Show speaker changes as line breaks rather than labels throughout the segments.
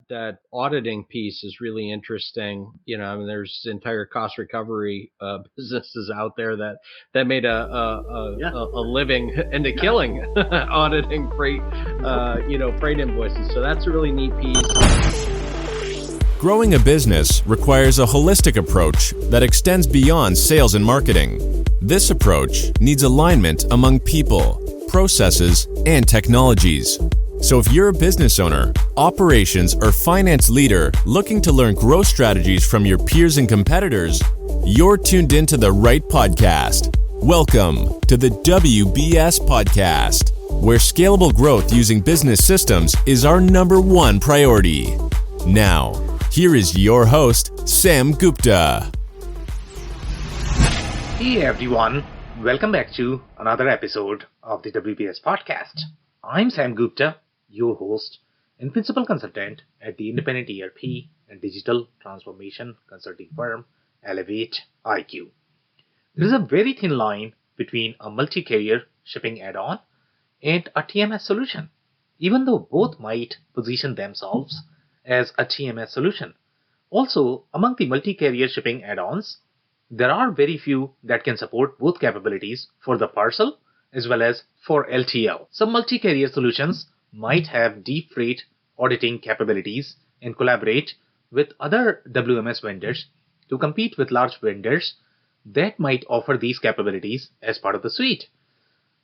that auditing piece is really interesting. I mean, there's entire cost recovery businesses out there that made a living and a killing auditing freight invoices. So that's a really neat piece.
Growing a business requires a holistic approach that extends beyond sales and marketing. This approach needs alignment among people, processes, and technologies. So if you're a business owner, operations, or finance leader looking to learn growth strategies from your peers and competitors, you're tuned into the right podcast. Welcome to the WBS Podcast, where scalable growth using business systems is our number one priority. Now, here is your host, Sam Gupta.
Hey everyone, welcome back to another episode of the WBS Podcast. I'm Sam Gupta, your host and principal consultant at the independent ERP and digital transformation consulting firm Elevate IQ. There is a very thin line between a multi-carrier shipping add-on and a TMS solution, even though both might position themselves as a TMS solution. Also, among the multi-carrier shipping add-ons, there are very few that can support both capabilities for the parcel as well as for LTL. Some multi-carrier solutions might have deep freight auditing capabilities and collaborate with other WMS vendors to compete with large vendors that might offer these capabilities as part of the suite.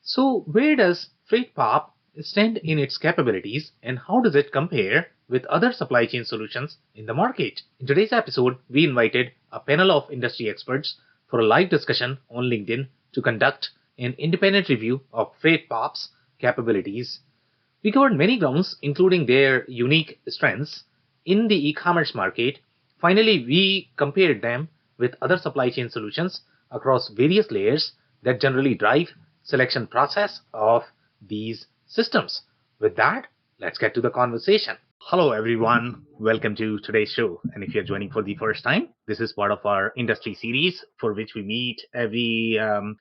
So where does FreightPOP stand in its capabilities and how does it compare with other supply chain solutions in the market? In today's episode, we invited a panel of industry experts for a live discussion on LinkedIn to conduct an independent review of FreightPOP's capabilities. We covered many grounds, including their unique strengths in the e-commerce market. Finally, we compared them with other supply chain solutions across various layers that generally drive selection process of these systems. With that, let's get to the conversation. Hello everyone, welcome to today's show. And if you're joining for the first time, this is part of our industry series for which we meet every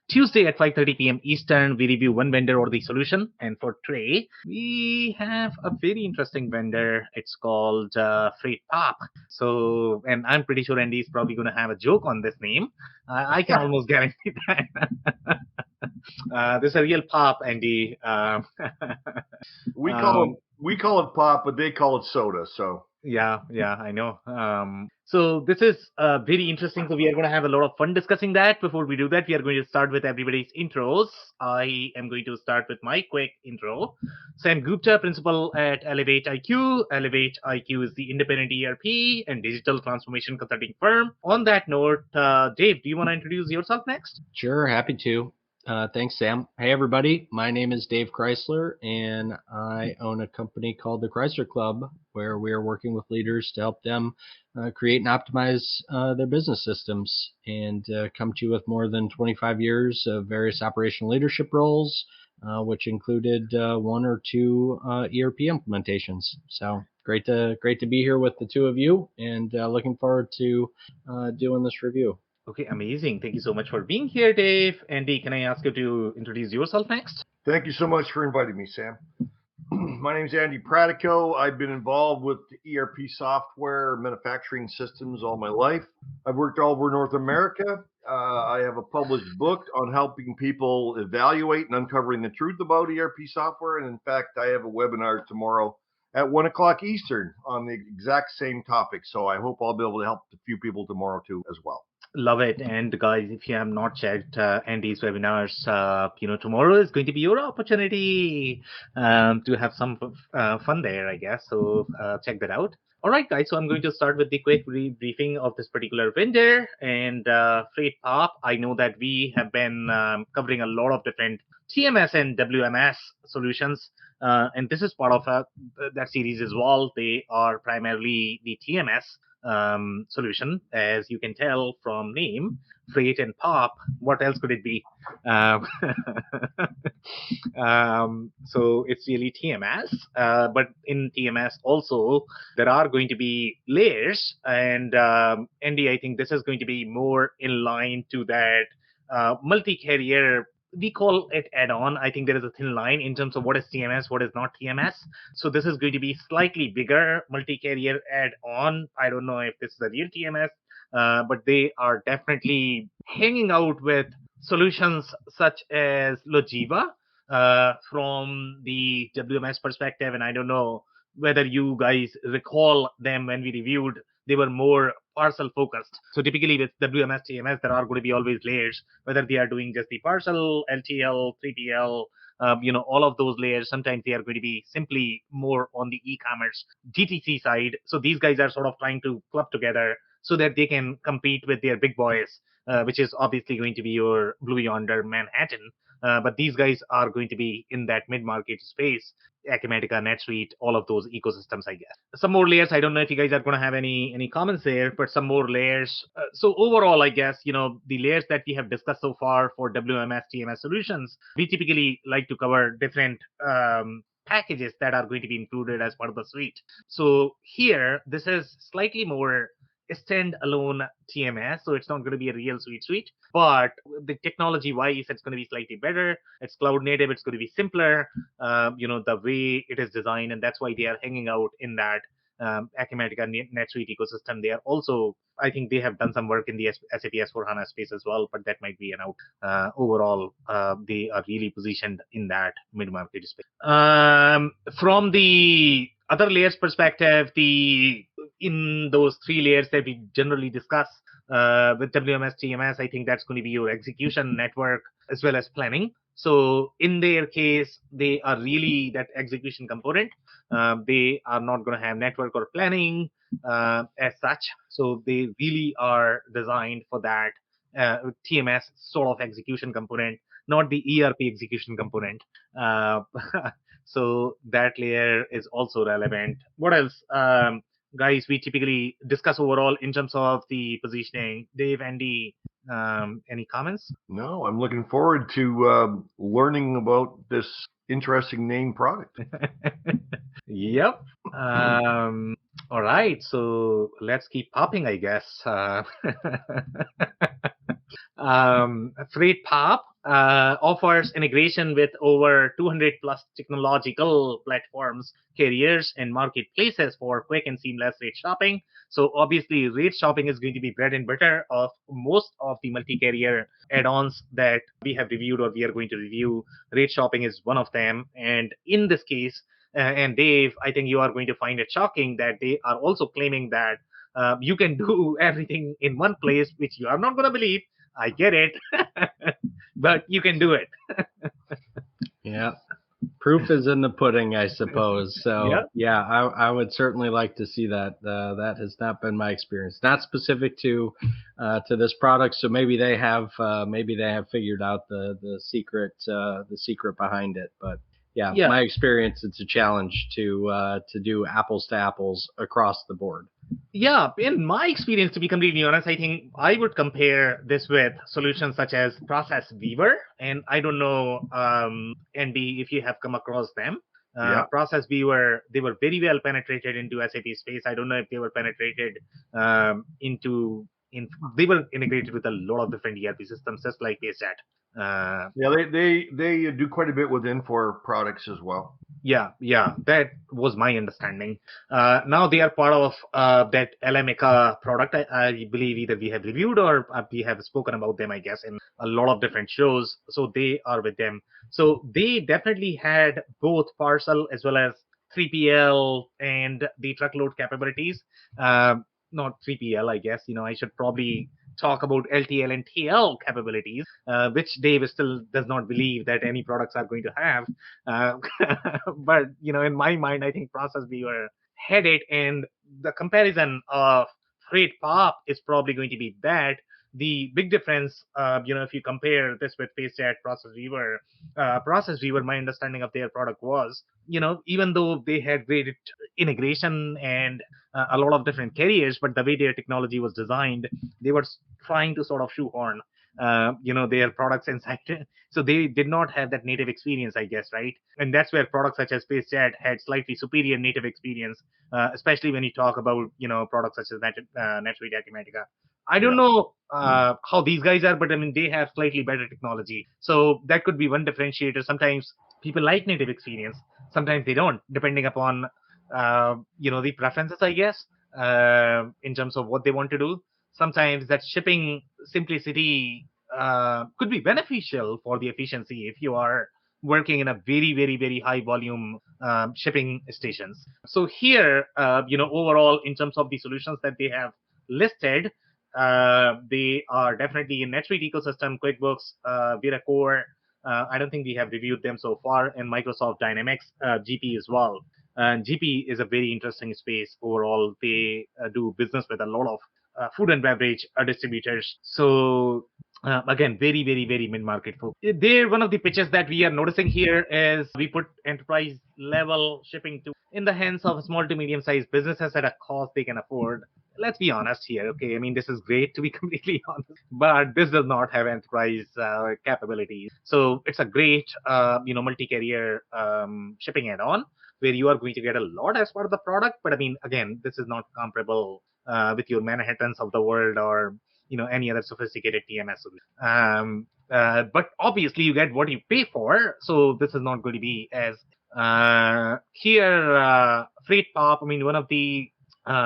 Tuesday at 5:30 p.m. Eastern. We review one vendor or the solution. And for today, we have a very interesting vendor. It's called FreightPOP. So, and I'm pretty sure Andy is probably going to have a joke on this name. I can almost guarantee that. This is a real pop, Andy.
We call it pop, but they call it soda. So
yeah, I know. So this is very interesting. So we are going to have a lot of fun discussing that. Before we do that, we are going to start with everybody's intros. I am going to start with my quick intro. Sam Gupta, principal at Elevate IQ. Elevate IQ is the independent ERP and digital transformation consulting firm. On that note, Dave, do you want to introduce yourself next?
Sure, happy to. Thanks, Sam. Hey, everybody. My name is Dave Chrysler, and I own a company called the Chrysler Club, where we are working with leaders to help them create and optimize their business systems, and come to you with more than 25 years of various operational leadership roles, which included one or two ERP implementations. So great to be here with the two of you, and looking forward to doing this review.
Okay, amazing. Thank you so much for being here, Dave. Andy, can I ask you to introduce yourself next?
Thank you so much for inviting me, Sam. My name is Andy Pratico. I've been involved with ERP software manufacturing systems all my life. I've worked all over North America. I have a published book on helping people evaluate and uncovering the truth about ERP software. And in fact, I have a webinar tomorrow at 1 o'clock Eastern on the exact same topic. So I hope I'll be able to help a few people tomorrow too as well.
Love it. And guys, if you have not checked Andy's webinars, tomorrow is going to be your opportunity to have some fun there, I guess. So check that out. All right, guys. So I'm going to start with the quick briefing of this particular vendor and FreightPOP. I know that we have been covering a lot of different TMS and WMS solutions. And this is part of that series as well. They are primarily the TMS solution, as you can tell from name, Freight and Pop. What else could it be? So it's really TMS, but in TMS also there are going to be layers, and Andy, I think this is going to be more in line to that multi-carrier we call it add-on. I think there is a thin line in terms of what is TMS, what is not TMS. So this is going to be slightly bigger multi-carrier add-on. I don't know if this is a real TMS, but they are definitely hanging out with solutions such as Logiva from the WMS perspective. And I don't know whether you guys recall them when we reviewed. They were more parcel focused. So typically with WMS, TMS, there are going to be always layers, whether they are doing just the parcel, LTL, 3PL, all of those layers. Sometimes they are going to be simply more on the e-commerce GTC side. So these guys are sort of trying to club together so that they can compete with their big boys, which is obviously going to be your Blue Yonder, Manhattan. But these guys are going to be in that mid-market space. Acumatica, NetSuite, all of those ecosystems, I guess. Some more layers. I don't know if you guys are going to have any comments there, but some more layers. So overall, I guess, the layers that we have discussed so far for WMS, TMS solutions, we typically like to cover different packages that are going to be included as part of the suite. So here, this is slightly more standalone TMS, so it's not going to be a real suite, but the technology wise, it's going to be slightly better. It's cloud native, it's going to be simpler, the way it is designed, and that's why they are hanging out in that Acumatica NetSuite ecosystem. They are also, I think they have done some work in the SAP S/4HANA space as well, but that might be an out. Overall, they are really positioned in that mid-market space. From the other layers perspective, in those three layers that we generally discuss with WMS, TMS, I think that's going to be your execution network as well as planning. So in their case, they are really that execution component. They are not going to have network or planning as such. So they really are designed for that TMS sort of execution component, not the ERP execution component. So that layer is also relevant. What else? Guys, we typically discuss overall in terms of the positioning. Dave, Andy, any comments?
No, I'm looking forward to learning about this interesting name product.
Yep. All right, so let's keep popping, I guess. FreightPOP offers integration with over 200 plus technological platforms, carriers, and marketplaces for quick and seamless rate shopping. So obviously, rate shopping is going to be bread and butter of most of the multi-carrier add-ons that we have reviewed or we are going to review. Rate shopping is one of them, and in this case, and Dave, I think you are going to find it shocking that they are also claiming that you can do everything in one place, which you are not going to believe. I get it, but you can do it.
Yeah. Proof is in the pudding, I suppose. So yeah, I would certainly like to see that. That has not been my experience. Not specific to this product. So maybe they have figured out the secret behind it. But yeah, my experience, it's a challenge to do apples to apples across the board.
Yeah, in my experience, to be completely honest, I think I would compare this with solutions such as Process Weaver. And I don't know, Andy, if you have come across them. Process Weaver, they were very well penetrated into SAP space. I don't know if they were penetrated they were integrated with a lot of different ERP systems, just like PayStat.
They do quite a bit with Infor products as well.
Yeah, that was my understanding. Now they are part of that Elamica product. I believe either we have reviewed or we have spoken about them, I guess, in a lot of different shows. So they are with them. So they definitely had both parcel as well as 3PL and the truckload capabilities. Not 3PL, I guess. I should probably talk about LTL and TL capabilities, which Dave still does not believe that any products are going to have. But, in my mind, I think Process Weaver had it, and the comparison of FreightPOP is probably going to be that. The big difference, if you compare this with PayStat, Process Weaver, my understanding of their product was, even though they had great integration and a lot of different carriers, but the way their technology was designed, they were trying to sort of shoehorn, their products inside. So they did not have that native experience, I guess, right? And that's where products such as PayStat had slightly superior native experience, especially when you talk about, products such as NetSuite, Acumatica. I don't know how these guys are, but I mean, they have slightly better technology. So that could be one differentiator. Sometimes people like native experience. Sometimes they don't, depending upon, the preferences, I guess, in terms of what they want to do. Sometimes that shipping simplicity could be beneficial for the efficiency if you are working in a very, very, very high volume shipping stations. So here, overall, in terms of the solutions that they have listed, they are definitely in NetSuite ecosystem, QuickBooks, ViraCore. I don't think we have reviewed them so far, and Microsoft Dynamics GP as well. And GP is a very interesting space overall. They do business with a lot of food and beverage distributors. So again, very, very, very mid-market folks. They're one of the pitches that we are noticing here is we put enterprise level shipping to in the hands of small to medium-sized businesses at a cost they can afford. Let's be honest here, okay? I mean, this is great to be completely honest, but this does not have enterprise capabilities. So it's a great, multi-carrier shipping add-on where you are going to get a lot as part of the product. But I mean, again, this is not comparable with your Manhattans of the world or any other sophisticated TMS solution. But obviously you get what you pay for, so this is not going to be as here. FreightPOP, I mean, one of the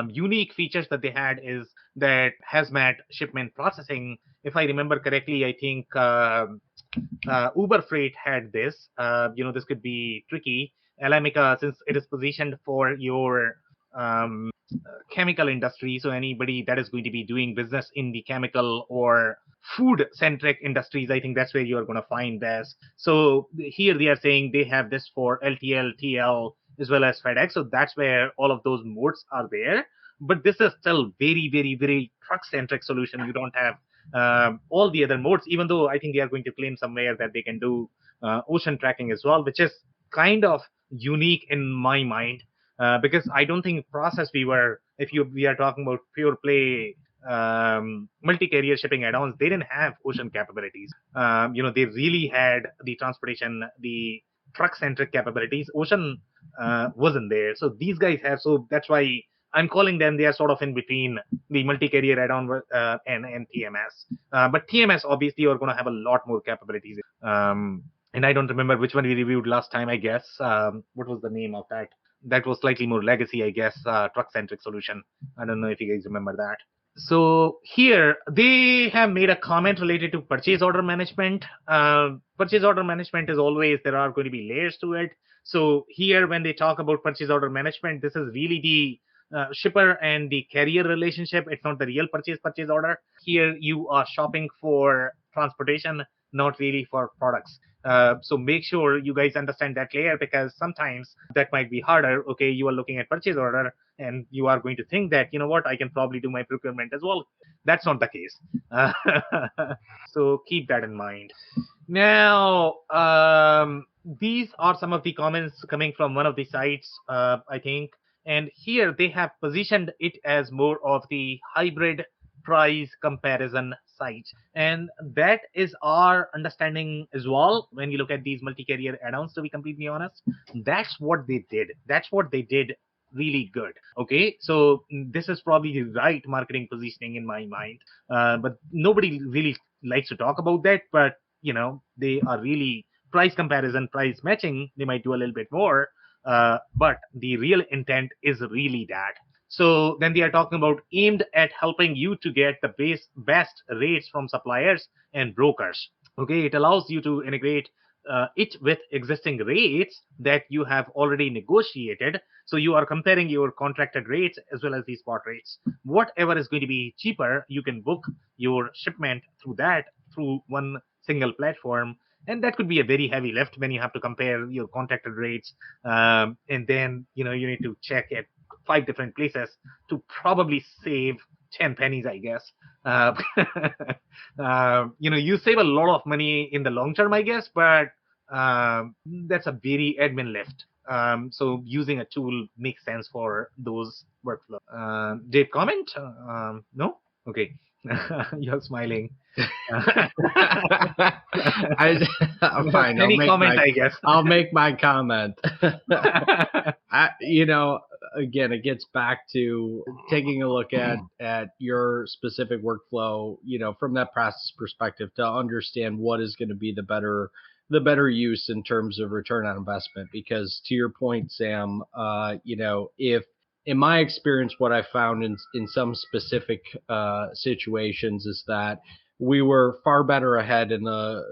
unique features that they had is that hazmat shipment processing. If I remember correctly, I think Uber Freight had this. This could be tricky. Alamica, since it is positioned for your chemical industry, so anybody that is going to be doing business in the chemical or food centric industries, I think that's where you're going to find this. So here they are saying they have this for LTL, TL, as well as FedEx. So that's where all of those modes are there. But this is still very, very, very truck centric solution. You don't have all the other modes, even though I think they are going to claim somewhere that they can do ocean tracking as well, which is kind of unique in my mind. Because I don't think process we are talking about pure play multi-carrier shipping add-ons, they didn't have ocean capabilities. They really had the transportation, the truck-centric capabilities. Ocean wasn't there. So these guys have, so that's why I'm calling them, they are sort of in between the multi-carrier add-on and TMS. But TMS obviously are going to have a lot more capabilities. And I don't remember which one we reviewed last time, I guess. What was the name of that? That was slightly more legacy, I guess, truck-centric solution. I don't know if you guys remember that. So here, they have made a comment related to purchase order management. Purchase order management is always, there are going to be layers to it. So here, when they talk about purchase order management, this is really the shipper and the carrier relationship. It's not the real purchase order. Here, you are shopping for transportation, not really for products. So make sure you guys understand that layer, because sometimes that might be harder. Okay, you are looking at purchase order and you are going to think that, you know what, I can probably do my procurement as well. That's not the case. So keep that in mind. Now, these are some of the comments coming from one of the sites, I think. And here they have positioned it as more of the hybrid price comparison site, and that is our understanding as well. When you look at these multi-carrier add-ons, to be completely honest, that's what they did really good. Okay, so this is probably the right marketing positioning in my mind, but nobody really likes to talk about that. But they are really price comparison, price matching. They might do a little bit more, but the real intent is really that. So then they are talking about aimed at helping you to get the best rates from suppliers and brokers. Okay, it allows you to integrate it with existing rates that you have already negotiated. So you are comparing your contracted rates as well as the spot rates. Whatever is going to be cheaper, you can book your shipment through one single platform. And that could be a very heavy lift when you have to compare your contracted rates. And then, you need to check at 5 different places to probably save 10 pennies, I guess. You save a lot of money in the long term, I guess, but that's a very admin lift. So using a tool makes sense for those workflows. Dave, comment? No? Okay. You're smiling.
I'm fine.
Any comment, I guess.
I'll make my comment. again, it gets back to taking a look at your specific workflow, from that process perspective to understand what is going to be the better use in terms of return on investment. Because to your point, Sam, if in my experience, what I found in some specific situations is that we were far better ahead in the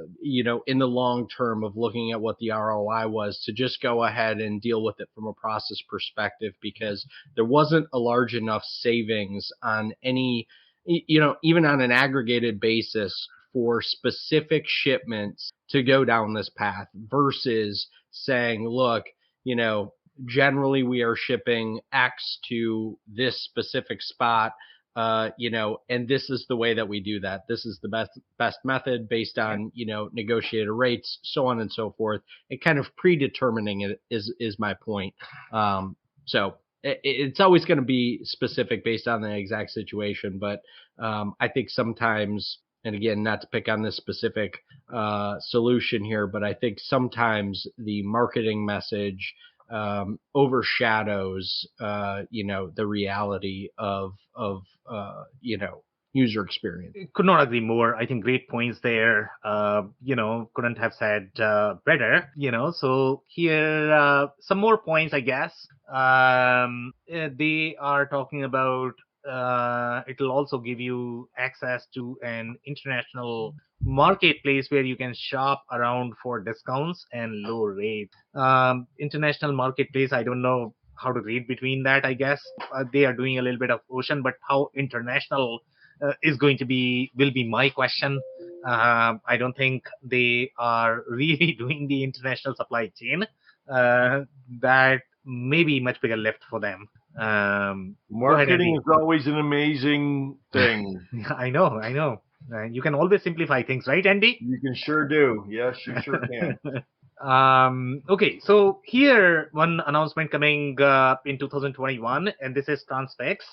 long term of looking at what the ROI was to just go ahead and deal with it from a process perspective, because there wasn't a large enough savings on any, even on an aggregated basis for specific shipments to go down this path versus saying, look, generally we are shipping X to this specific spot, and this is the way that we do that. This is the best method based on, negotiated rates, so on and so forth. And kind of predetermining it is my point. So it's always going to be specific based on the exact situation. But I think sometimes, and again, not to pick on this specific solution here, but I think sometimes the marketing message overshadows, the reality of user experience.
Could not agree more. I think great points there. Couldn't have said better. So here some more points, I guess. They are talking about it will also give you access to an international marketplace where you can shop around for discounts and low rates. International marketplace, I don't know how to read between that. I guess they are doing a little bit of ocean, but how international will be my question. I don't think they are really doing the international supply chain. That may be much bigger lift for them.
Marketing is always an amazing thing.
I know. You can always simplify things, right, Andy?
You can sure do. Yes, you sure can.
Okay, so here one announcement coming in 2021, and this is Transfix.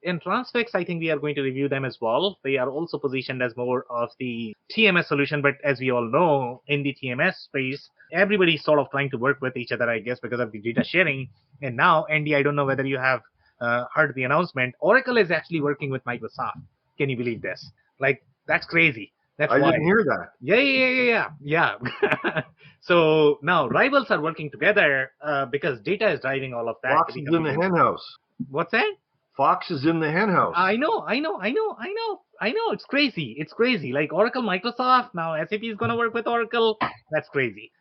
In Transfix, I think we are going to review them as well. They are also positioned as more of the TMS solution, but as we all know, in the TMS space, everybody's sort of trying to work with each other, I guess, because of the data sharing. And now, Andy, I don't know whether you have heard the announcement. Oracle is actually working with Microsoft. Can you believe this? Like, that's crazy. That's
I didn't hear that.
Yeah. So now rivals are working together because data is driving all of that.
Fox is in the hen house.
What's that?
Fox is in the hen house.
I know. It's crazy. Like Oracle, Microsoft. Now SAP is going to work with Oracle. That's crazy.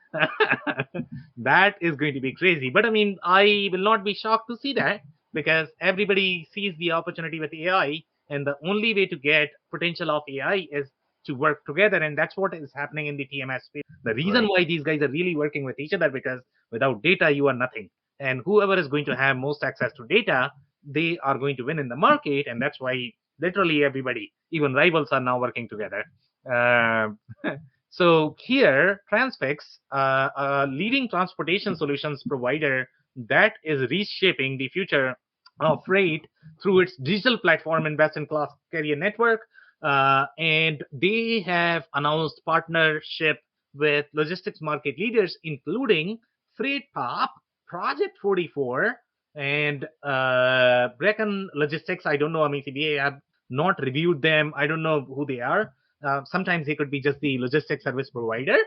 That is going to be crazy. But I mean, I will not be shocked to see that because everybody sees the opportunity with AI. And the only way to get potential of AI is to work together. And that's what is happening in the TMS space. The reason why these guys are really working with each other, because without data, you are nothing. And whoever is going to have most access to data, they are going to win in the market. And that's why literally everybody, even rivals, are now working together. So here, Transfix, a leading transportation solutions provider that is reshaping the future of freight through its digital platform and best-in-class carrier network. And they have announced partnership with logistics market leaders, including FreightPOP, Project 44, and Brecken Logistics. I don't know. I mean, CBA have not reviewed them. I don't know who they are. Sometimes they could be just the logistics service provider,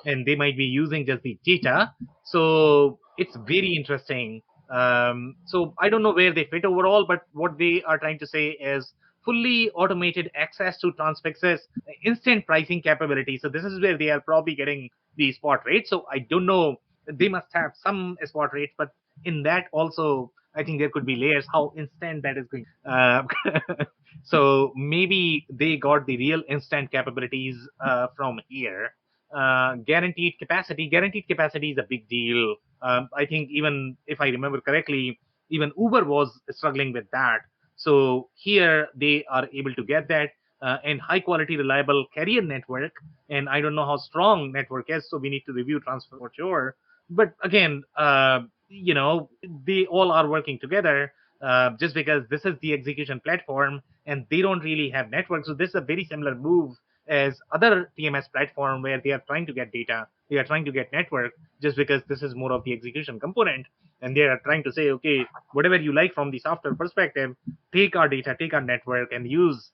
and they might be using just the data. So it's very interesting. So I don't know where they fit overall, but what they are trying to say is fully automated access to Transfix's instant pricing capability. So this is where they are probably getting the spot rate. So I don't know. They must have some spot rates, but in that also, I think there could be layers how instant that is going. So maybe they got the real instant capabilities from here. Guaranteed capacity is a big deal. I think even if I remember correctly, even Uber was struggling with that. So here they are able to get that and high quality, reliable carrier network. And I don't know how strong network is, so we need to review transfer for sure. But again, they all are working together just because this is the execution platform and they don't really have network. So this is a very similar move as other TMS platform where they are trying to get data, they are trying to get network, just because this is more of the execution component. and they are trying to say, okay, whatever you like from the software perspective, take our data, take our network, and use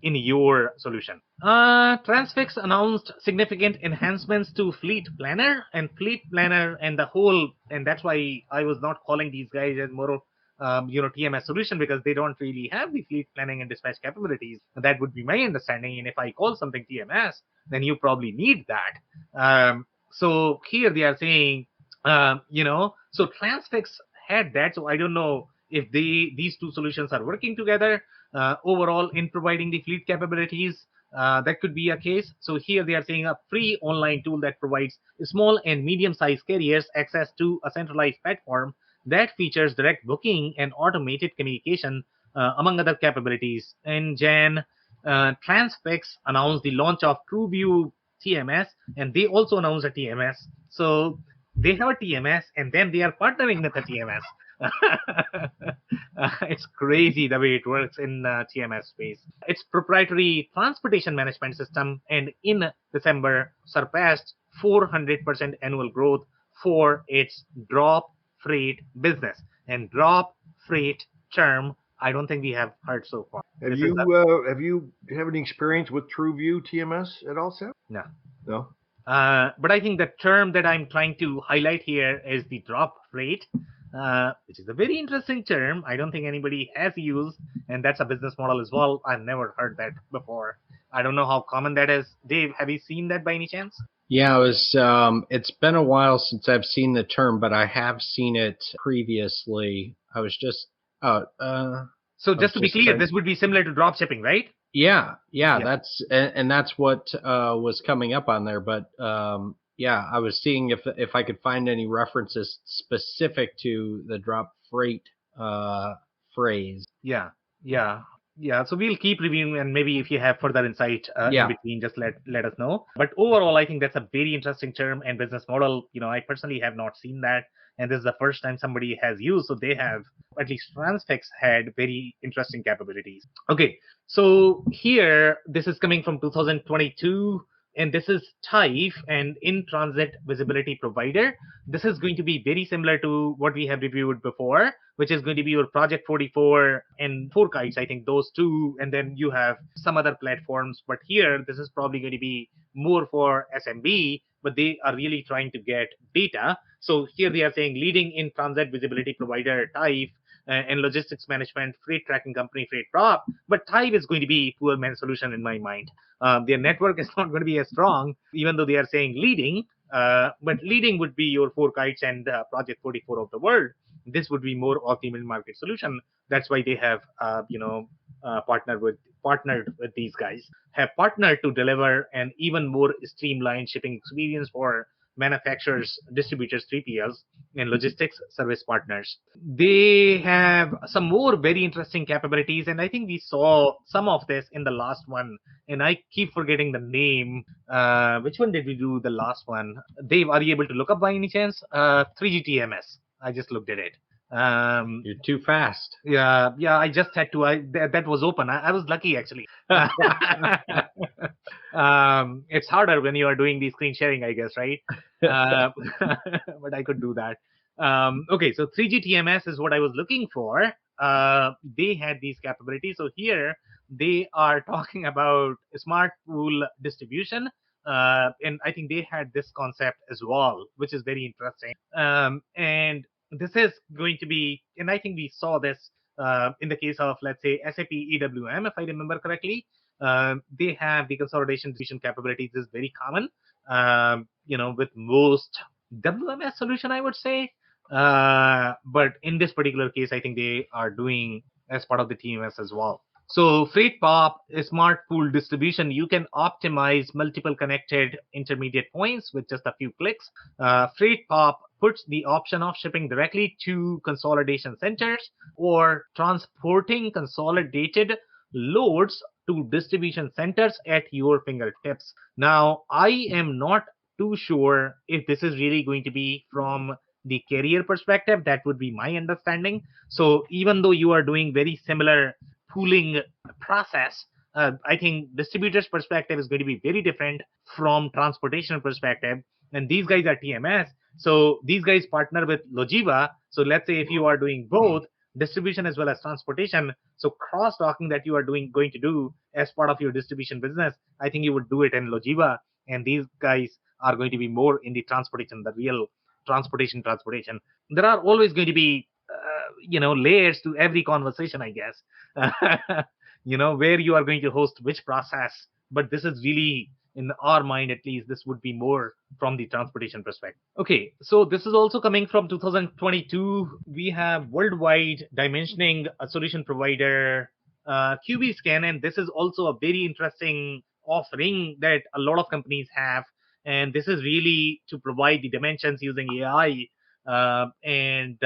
in your solution. Transfix announced significant enhancements to Fleet Planner and the whole, and that's why I was not calling these guys as more of TMS solution, because they don't really have the fleet planning and dispatch capabilities. That would be my understanding. And if I call something TMS, then you probably need that. So here they are saying, so Transfix had that. So I don't know if these two solutions are working together overall in providing the fleet capabilities. That could be a case. So here they are saying a free online tool that provides small and medium-sized carriers access to a centralized platform that features direct booking and automated communication, among other capabilities. In Jan, Transfix announced the launch of TrueView TMS, and they also announced a TMS. So they have a TMS, and then they are partnering with a TMS. It's crazy the way it works in TMS space. Its proprietary transportation management system, and in December surpassed 400% annual growth for its drop freight business. And drop freight term, I don't think we have heard so far.
Have you have any experience with TrueView TMS at all, Sam?
No.
No.
But I think the term that I'm trying to highlight here is the drop freight, which is a very interesting term. I don't think anybody has used, and that's a business model as well. I've never heard that before. I don't know how common that is. Dave, have you seen that by any chance?
Yeah, it's been a while since I've seen the term, but I have seen it previously. I was just
So just to be clear, this would be similar to drop shipping, right?
Yeah. That's what was coming up on there. But I was seeing if I could find any references specific to the drop freight phrase.
Yeah. So we'll keep reviewing, and maybe if you have further insight in between, just let us know. But overall, I think that's a very interesting term and business model. I personally have not seen that, and this is the first time somebody has used. So they have, at least Transfix had very interesting capabilities. Okay, so here this is coming from 2022. And this is TIFE, and in-transit visibility provider. This is going to be very similar to what we have reviewed before, which is going to be your Project 44 and 4Kites, I think those two, and then you have some other platforms. But here, this is probably going to be more for SMB, but they are really trying to get data. So here they are saying leading in-transit visibility provider, TIFE, and logistics management, freight tracking company, FreightPOP. But TIFE is going to be poor man's solution in my mind. Their network is not going to be as strong, even though they are saying leading. But leading would be your 4Kites and Project 44 of the world. This would be more of the mid-market solution. That's why they have, partnered with these guys. Have partnered to deliver an even more streamlined shipping experience for manufacturers, distributors, 3PLs, and logistics service partners. They have some more very interesting capabilities, and I think we saw some of this in the last one, and I keep forgetting the name. Which one did we do the last one? Dave, are you able to look up by any chance? 3G TMS. I just looked at it.
You're too fast.
Yeah, I just had to. That was open. I was lucky, actually. It's harder when you are doing the screen sharing, I guess, right? But I could do that. Okay, so 3G TMS is what I was looking for. They had these capabilities. So here they are talking about smart pool distribution. And I think they had this concept as well, which is very interesting. And this is going to be, and I think we saw this in the case of, let's say, SAP EWM, if I remember correctly. They have the consolidation distribution capabilities is very common, with most WMS solution, I would say. But in this particular case, I think they are doing as part of the TMS as well. So FreightPOP is smart pool distribution. You can optimize multiple connected intermediate points with just a few clicks. FreightPOP puts the option of shipping directly to consolidation centers or transporting consolidated loads to distribution centers at your fingertips. Now, I am not too sure if this is really going to be from the carrier perspective. That would be my understanding. So even though you are doing very similar pooling process, I think distributors' perspective is going to be very different from transportation perspective. and these guys are TMS. So these guys partner with Logiva. So let's say if you are doing both distribution as well as transportation, so cross docking that you are going to do as part of your distribution business, I think you would do it in Logiva, and these guys are going to be more in the transportation, the real transportation. There are always going to be layers to every conversation, I guess. Where you are going to host which process, but this is really, in our mind at least, this would be more from the transportation perspective. Okay, so this is also coming from 2022. We have worldwide dimensioning a solution provider, QB Scan, and this is also a very interesting offering that a lot of companies have. And this is really to provide the dimensions using AI, and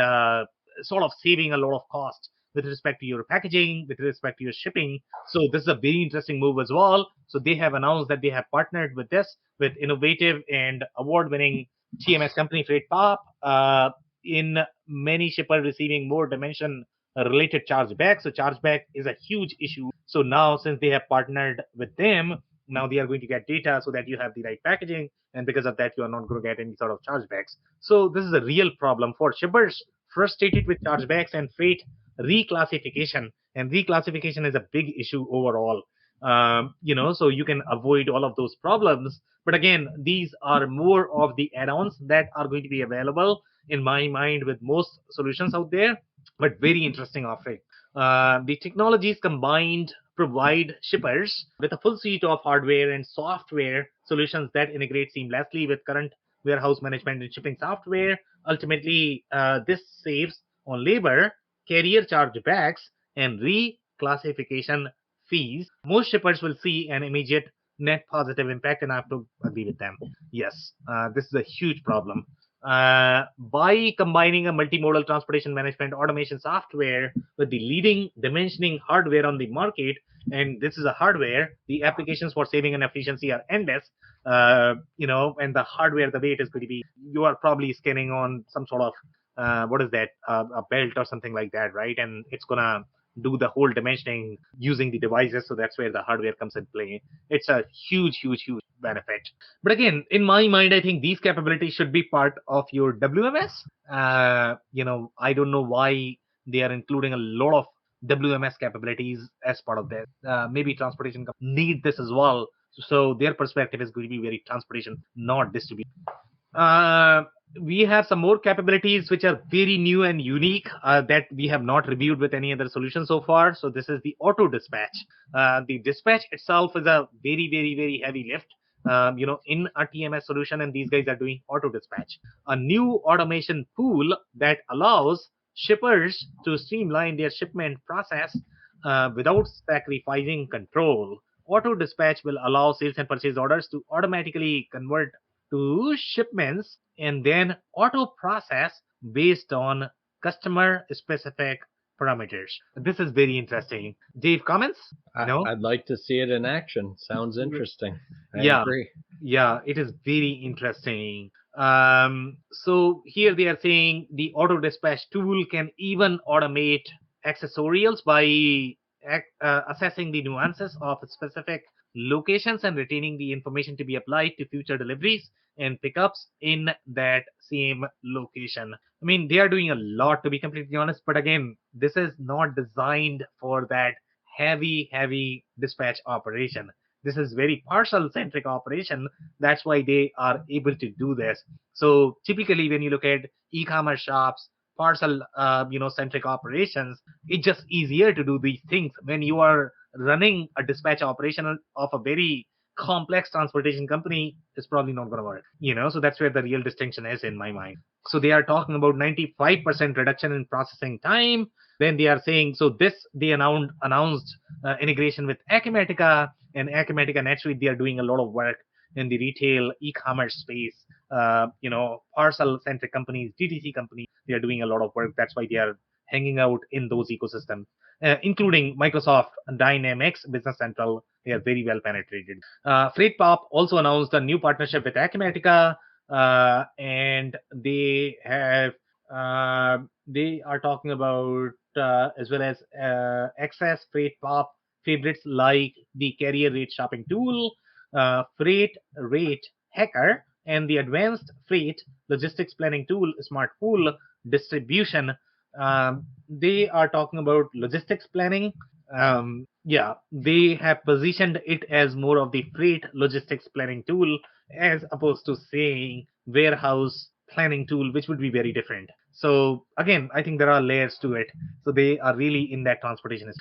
sort of saving a lot of cost with respect to your packaging, with respect to your shipping. So this is a very interesting move as well. So they have announced that they have partnered with this, with innovative and award-winning TMS company FreightPOP, in many shippers receiving more dimension related chargeback. So chargeback is a huge issue. So now, since they have partnered with them, now they are going to get data so that you have the right packaging, and because of that, you are not going to get any sort of chargebacks. So this is a real problem for shippers frustrated with chargebacks and freight reclassification. And reclassification is a big issue overall. So you can avoid all of those problems. But again, these are more of the add-ons that are going to be available, in my mind, with most solutions out there. But very interesting offering. The technologies combined provide shippers with a full suite of hardware and software solutions that integrate seamlessly with current warehouse management and shipping software. Ultimately, this saves on labor, carrier chargebacks, and reclassification fees. Most shippers will see an immediate net positive impact, and I have to agree with them. Yes, this is a huge problem. By combining a multimodal transportation management automation software with the leading dimensioning hardware on the market, and this is a hardware, the applications for saving and efficiency are endless. And the hardware, the way it is going to be, you are probably scanning on some sort of what is that, a belt or something like that, right? And it's gonna do the whole dimensioning using the devices. So that's where the hardware comes in play. It's a huge benefit. But again, in my mind, I think these capabilities should be part of your WMS. I don't know why they are including a lot of WMS capabilities as part of this. Maybe transportation need this as well. So their perspective is going to be very transportation, not distribution. We have some more capabilities which are very new and unique, that we have not reviewed with any other solution so far. So this is the auto dispatch. The dispatch itself is a very heavy lift, in a TMS solution, and these guys are doing auto dispatch, a new automation tool that allows shippers to streamline their shipment process without sacrificing control. Auto dispatch will allow sales and purchase orders to automatically convert to shipments and then auto process based on customer specific parameters. This is very interesting. Dave, comments? No?
I'd like to see it in action. Sounds interesting. I
Yeah.
agree.
Yeah, it is very interesting. So here they are saying the auto dispatch tool can even automate accessorials by assessing the nuances of specific locations and retaining the information to be applied to future deliveries and pickups in that same location. I mean, they are doing a lot, to be completely honest, but again, this is not designed for that heavy dispatch operation. This is very parcel centric operation. That's why they are able to do this. So typically when you look at e-commerce shops, parcel centric operations, it's just easier to do these things. When you are running a dispatch operation of a very complex transportation company, it's probably not going to work. So that's where the real distinction is in my mind. So they are talking about 95% reduction in processing time. Then they are saying, so this, they announced integration with Acumatica, and Acumatica, naturally, they are doing a lot of work in the retail e-commerce space. Parcel-centric companies, DTC companies, they are doing a lot of work. That's why they are hanging out in those ecosystems, including Microsoft Dynamics, Business Central. They are very well penetrated. FreightPOP also announced a new partnership with Acumatica, and they are talking about as well as access FreightPOP favorites like the carrier rate shopping tool, Freight Rate Hacker, and the advanced freight logistics planning tool, Smart Pool Distribution. They are talking about logistics planning. Yeah, they have positioned it as more of the freight logistics planning tool as opposed to saying warehouse planning tool, which would be very different. So again, I think there are layers to it. So they are really in that transportation.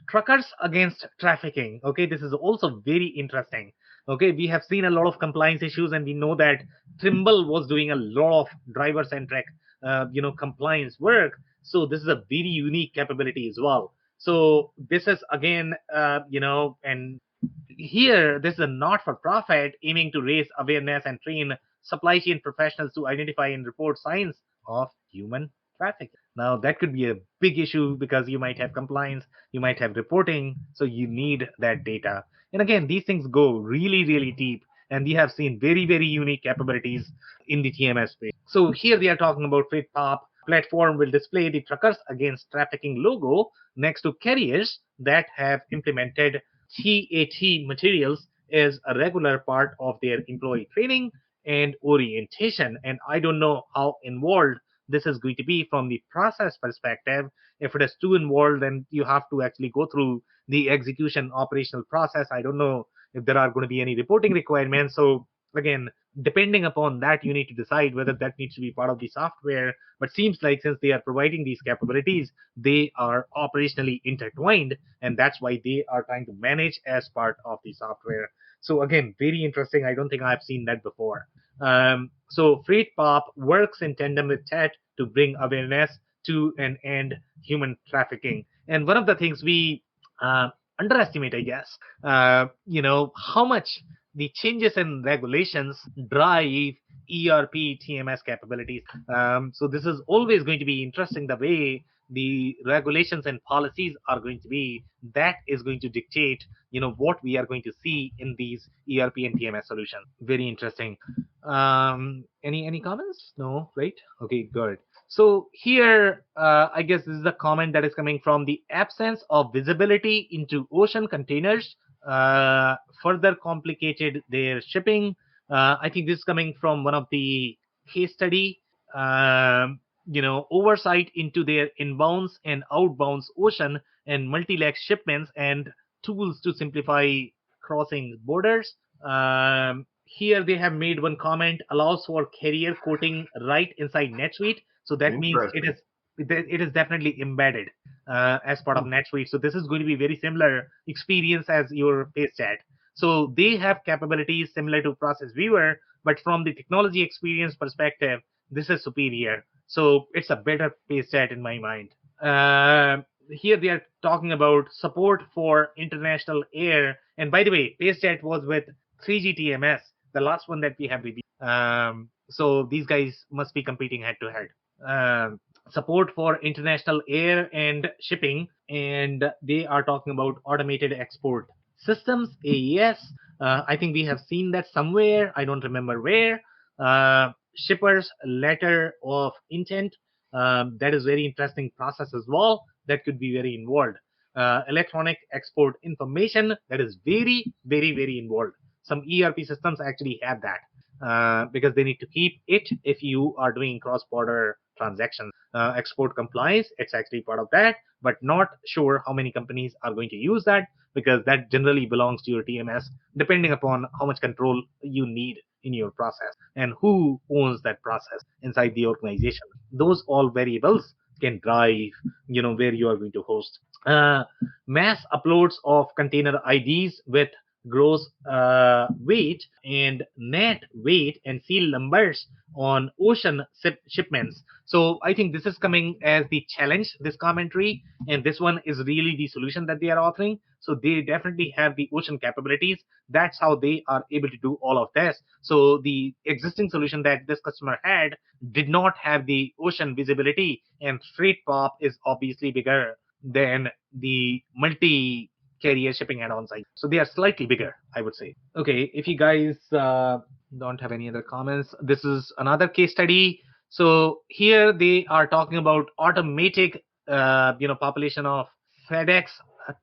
Truckers against trafficking. Okay, this is also very interesting. Okay, we have seen a lot of compliance issues, and we know that Trimble was doing a lot of driver-centric, compliance work. So this is a very unique capability as well. So this is again, and here this is a not-for-profit aiming to raise awareness and train supply chain professionals to identify and report signs of human trafficking. Now that could be a big issue because you might have compliance, you might have reporting, so you need that data. And again, these things go really, really deep, and we have seen very, very unique capabilities in the TMS space. So here they are talking about FreightPOP platform will display the Truckers Against Trafficking logo next to carriers that have implemented TAT materials as a regular part of their employee training and orientation. And I don't know how involved this is going to be from the process perspective. If it is too involved, then you have to actually go through the execution operational process. I don't know if there are going to be any reporting requirements. So again, depending upon that, you need to decide whether that needs to be part of the software. But seems like since they are providing these capabilities, they are operationally intertwined, and that's why they are trying to manage as part of the software. So again, very interesting. I don't think I've seen that before. So FreightPOP works in tandem with TAT to bring awareness to and end human trafficking. And one of the things we underestimate, I guess, how much the changes in regulations drive ERP TMS capabilities. So this is always going to be interesting, the way the regulations and policies are going to be. That is going to dictate, what we are going to see in these ERP and TMS solutions. Very interesting. Any comments? No, right? Okay, good. So here, I guess this is a comment that is coming from the absence of visibility into ocean containers further complicated their shipping. I think this is coming from one of the case study. Oversight into their inbounds and outbounds ocean and multi-leg shipments and tools to simplify crossing borders. Here they have made one comment, allows for carrier quoting right inside NetSuite. So that means it is definitely embedded as part of NetSuite. So this is going to be very similar experience as your PaceChat. So they have capabilities similar to Process Viewer, but from the technology experience perspective, this is superior. So it's a better PaceChat in my mind. Here they are talking about support for international air. And by the way, PaceChat was with 3G TMS, the last one that we have reviewed. So these guys must be competing head to head. Support for international air and shipping, and they are talking about automated export systems, AES. I think we have seen that somewhere. I don't remember where. Shippers letter of intent. That is very interesting process as well. That could be very involved. Electronic export information. That is very, very, very involved. Some ERP systems actually have that because they need to keep it if you are doing cross-border transactions. Export compliance, it's actually part of that, but not sure how many companies are going to use that, because that generally belongs to your TMS, depending upon how much control you need in your process and who owns that process inside the organization. Those all variables can drive, where you are going to host. Mass uploads of container IDs with gross weight and net weight and seal numbers on ocean shipments. So I think this is coming as the challenge, this commentary, and this one is really the solution that they are offering. So they definitely have the ocean capabilities. That's how they are able to do all of this. So the existing solution that this customer had did not have the ocean visibility, and FreightPOP is obviously bigger than the multi-carrier shipping add-ons. So they are slightly bigger, I would say. Okay, if you guys don't have any other comments, this is another case study. So here they are talking about automatic, population of FedEx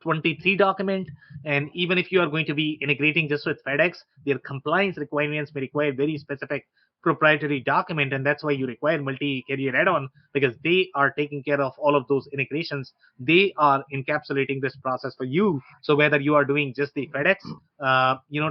23 document. And even if you are going to be integrating just with FedEx, their compliance requirements may require very specific proprietary document, and that's why you require multi-carrier add-on, because they are taking care of all of those integrations. They are encapsulating this process for you. So whether you are doing just the FedEx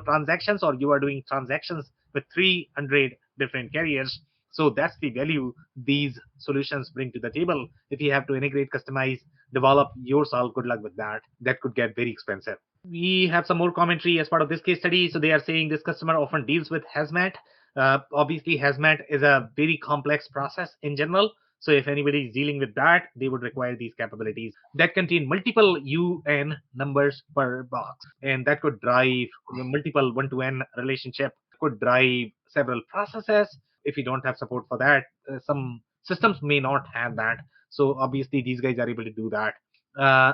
transactions, or you are doing transactions with 300 different carriers, so that's the value these solutions bring to the table. If you have to integrate, customize, develop yourself, good luck with that. That could get very expensive. We have some more commentary as part of this case study. So they are saying this customer often deals with hazmat. Obviously, hazmat is a very complex process in general. So if anybody is dealing with that, they would require these capabilities that contain multiple UN numbers per box. And that could drive multiple one-to-one relationship, could drive several processes. If you don't have support for that, some systems may not have that. So obviously, these guys are able to do that.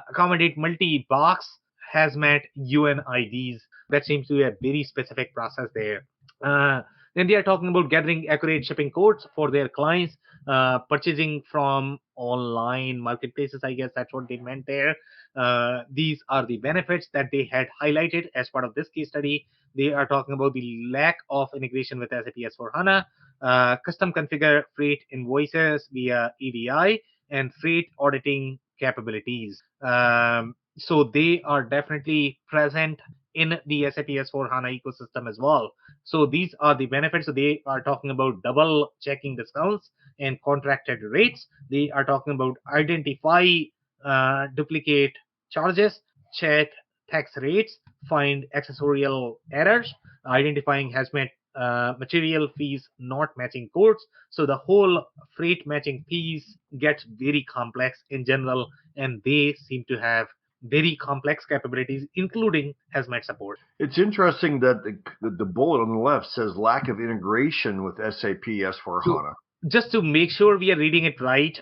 Accommodate multi-box hazmat UN IDs. That seems to be a very specific process there. Then they are talking about gathering accurate shipping codes for their clients, purchasing from online marketplaces. I guess that's what they meant there. These are the benefits that they had highlighted as part of this case study. They are talking about the lack of integration with SAP S/4HANA, custom configure freight invoices via EDI, and freight auditing capabilities. So they are definitely present in the SAP S/4HANA ecosystem as well. So these are the benefits. So they are talking about double checking discounts and contracted rates. They are talking about identify duplicate charges, check tax rates, find accessorial errors, identifying hazmat material fees not matching codes. So the whole freight matching piece gets very complex in general, and they seem to have very complex capabilities, including hazmat support.
It's interesting that the bullet on the left says lack of integration with SAP S/4HANA.
Just to make sure we are reading it right,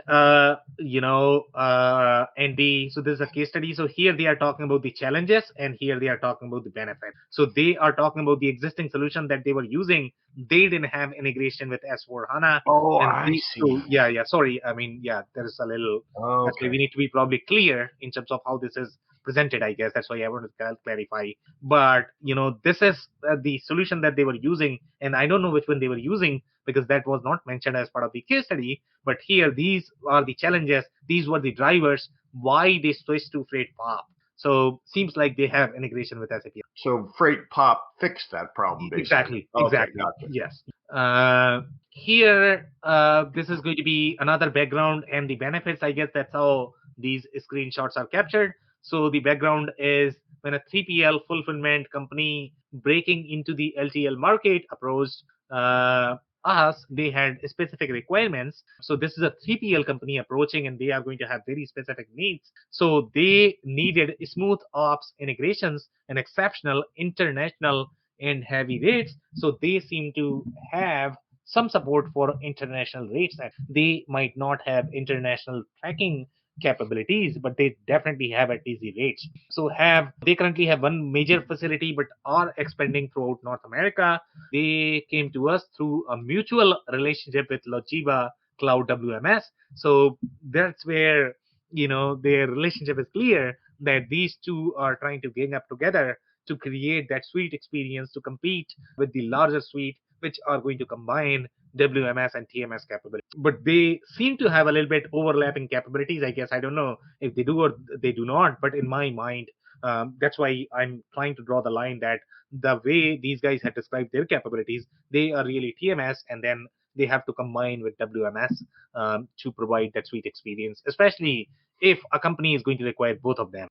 Andy, so this is a case study. So here they are talking about the challenges, and here they are talking about the benefit. So they are talking about the existing solution that they were using. They didn't have integration with S/4HANA.
Oh, I see.
So, yeah. Sorry. I mean, yeah, there is a little.
Okay.
That's why we need to be probably clear in terms of how this is presented, I guess. That's why I wanted to clarify. But, this is the solution that they were using. And I don't know which one they were using, because that was not mentioned as part of the case study. But here, these are the challenges. These were the drivers why they switched to FreightPOP. So seems like they have integration with SAP.
So FreightPOP fixed that problem, basically.
Exactly.
Gotcha.
Yes. Here, this is going to be another background and the benefits. I guess that's how these screenshots are captured. So the background is when a 3PL fulfillment company breaking into the LTL market approached us, they had specific requirements. So this is a 3PL company approaching, and they are going to have very specific needs. So they needed smooth ops integrations and exceptional international and heavy rates. So they seem to have some support for international rates. They might not have international tracking capabilities, but they definitely have at easy rates. So they currently have one major facility, but are expanding throughout North America. They came to us through a mutual relationship with Logiva Cloud WMS. So that's where their relationship is clear, that these two are trying to gang up together to create that suite experience to compete with the larger suite, which are going to combine WMS and TMS capabilities. But they seem to have a little bit overlapping capabilities, I guess. I don't know if they do or they do not, but in my mind, that's why I'm trying to draw the line that the way these guys had described their capabilities, they are really TMS, and then they have to combine with WMS to provide that suite experience, especially if a company is going to require both of them.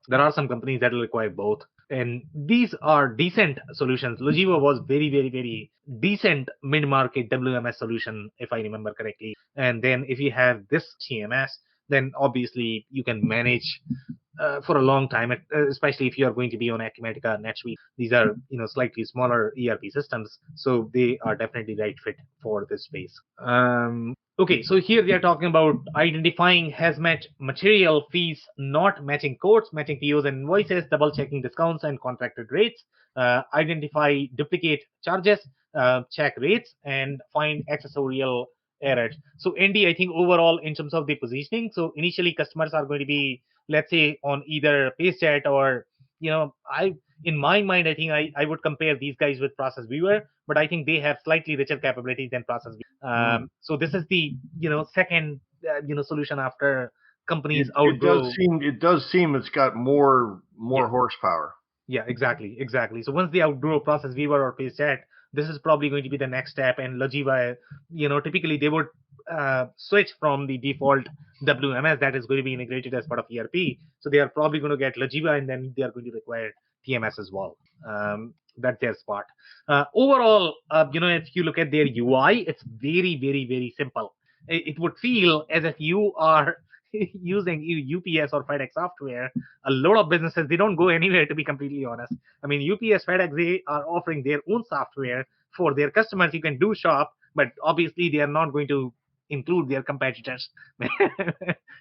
There are some companies that will require both, and these are decent solutions. Logiva was very, very, very decent mid-market WMS solution, if I remember correctly. And then if you have this TMS, then obviously you can manage for a long time, especially if you are going to be on Acumatica, NetSuite. These are slightly smaller ERP systems, so they are definitely right fit for this space. Okay, so here they are talking about identifying hazmat material fees not matching codes, matching POs and invoices, double checking discounts and contracted rates, identify duplicate charges, check rates, and find accessorial errors. So Andy, I think overall in terms of the positioning, so initially customers are going to be let's say on either PaceJet or, in my mind, I think I would compare these guys with Process Viewer, but I think they have slightly richer capabilities than Process Viewer. So this is the, second, solution after companies outgrow.
It does seem it's got more horsepower.
Yeah, exactly. So once they outgrow Process Viewer or PaceJet, this is probably going to be the next step. And Logiva, typically they would switch from the default WMS that is going to be integrated as part of ERP. So they are probably going to get Logiva, and then they are going to require TMS as well. That's their spot. Overall, if you look at their UI, it's very, very, very simple. It would feel as if you are using UPS or FedEx software. A lot of businesses, they don't go anywhere, to be completely honest. I mean, UPS, FedEx, they are offering their own software for their customers. You can do shop, but obviously they are not going to include their competitors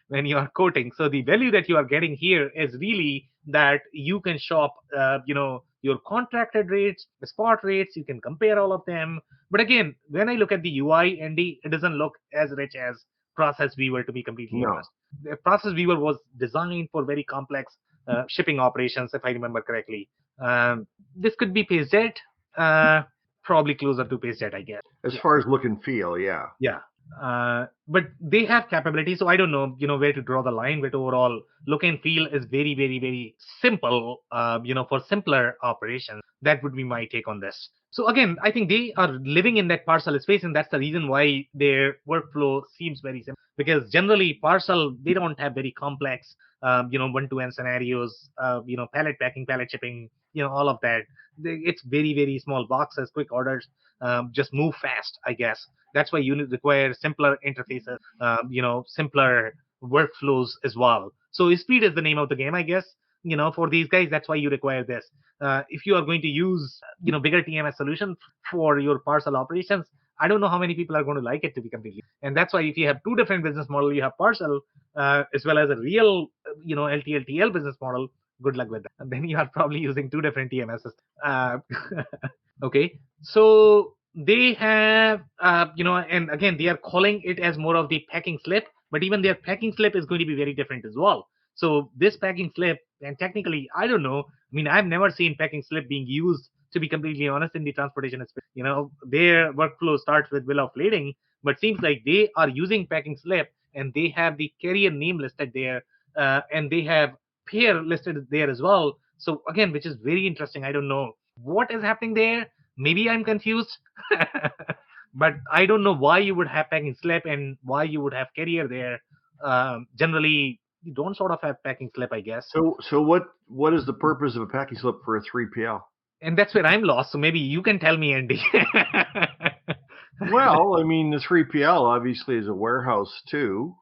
when you are quoting. So the value that you are getting here is really that you can shop, your contracted rates, the spot rates, you can compare all of them. But again, when I look at the UI, Andy, it doesn't look as rich as Process Viewer, to be completely honest. The Process Viewer was designed for very complex shipping operations, if I remember correctly. This could be PaceJet, probably closer to PaceJet, I guess.
As far as look and feel, yeah.
Yeah. But they have capability, so I don't know, where to draw the line. But overall, look and feel is very, very, very simple. For simpler operations, that would be my take on this. So again, I think they are living in that parcel space, and that's the reason why their workflow seems very simple. Because generally, parcel, they don't have very complex, one-to-one scenarios, pallet packing, pallet shipping, all of that. It's very, very small boxes, quick orders, just move fast, I guess. That's why you require simpler interfaces, simpler workflows as well. So speed is the name of the game, I guess. For these guys, that's why you require this. If you are going to use, bigger TMS solution for your parcel operations, I don't know how many people are going to like it, to be completely. And that's why if you have two different business models, you have parcel as well as a real, LTL business model. Good luck with that. And then you are probably using two different TMSs. Okay, so they have, and again, they are calling it as more of the packing slip, but even their packing slip is going to be very different as well. So this packing slip, and technically, I don't know. I mean, I've never seen packing slip being used, to be completely honest, in the transportation space. Their workflow starts with bill of lading, but seems like they are using packing slip, and they have the carrier name listed there, and they have pair listed there as well. So again, which is very interesting. I don't know what is happening there. Maybe I'm confused, but I don't know why you would have packing slip and why you would have carrier there. Generally, you don't sort of have packing slip, I guess.
So what is the purpose of a packing slip for a 3PL?
And that's where I'm lost. So maybe you can tell me, Andy.
Well, I mean, the 3PL obviously is a warehouse too.